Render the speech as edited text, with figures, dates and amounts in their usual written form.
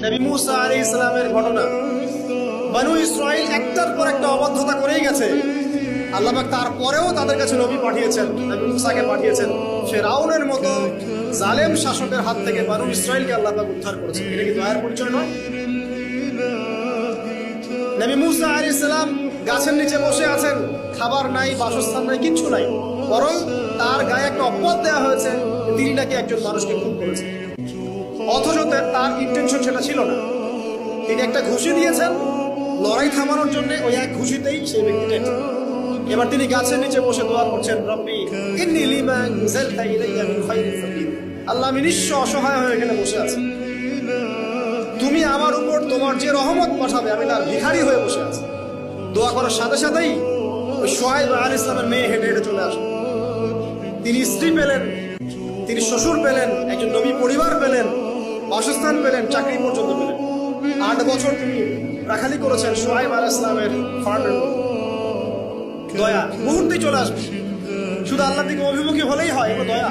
নবী মুসা আলাইহিস সালামের ঘটনা। বনু ইসরাইল একটার পর একটা অবাধ্যতা করেই গেছে। আল্লাহ পাক তারপরেও তাদের কাছে নবী পাঠিয়েছেন, নবী মুসাকে পাঠিয়েছেন। ফিরআউনের মতো জালেম শাসকের হাত থেকে বনু ইসরাইলকে আল্লাহ পাক উদ্ধার করেছেন। এটা কি দয়ার পরিচয় নয়? নবী মুসা আলাইহিস সালাম গাছের নিচে বসে আছেন, খাবার নাই, বাসস্থান নাই, কিচ্ছু নাই, বরং তার গায়ে একটা অপবাদ দেওয়া হয়েছে, তিনি নাকি একজন মানুষকে খুন করেছেন। অথচ তার ইন্টেনশন সেটা ছিল না। তিনি একটা ঘুষি দিয়েছেন লড়াই থামানোর জন্য, ওই এক ঘুষিতেই সেই ব্যক্তিটা। এবার তিনি গাছের নিচে বসে দোয়া করছেন, রব্বি ইন্নী লিমা আনজালতা ইলাইয়া মিন খায়রিন ফাকির। আল্লাহ, আমি নিঃস্ব অসহায় হয়ে এখানে বসে আছি, তুমি আমার উপর তোমার যে রহমত পাঠাবে আমি তার ভিখারি হয়ে বসে আছি। দোয়া করার সাথে সাথেই ওই শুআয়ব আলাইহিস সালামের মেয়ে হেঁটে হেঁটে চলে আসে। তিনি স্ত্রী পেলেন, তিনি শ্বশুর পেলেন, একজন নবী পরিবার পেলেন, বাসস্থান পেলেন, চাকরি পর্যন্ত পেলেন। 8 বছর তিনি রাখালি করেছেন শুআয়ব আলাইহিস সালামের ফার্মের মধ্যে। দয়া মুহূর্তেই চলে আসবে, শুধু আল্লাহর দিকে অভিমুখী হলেই হয়, এগুলো দয়া।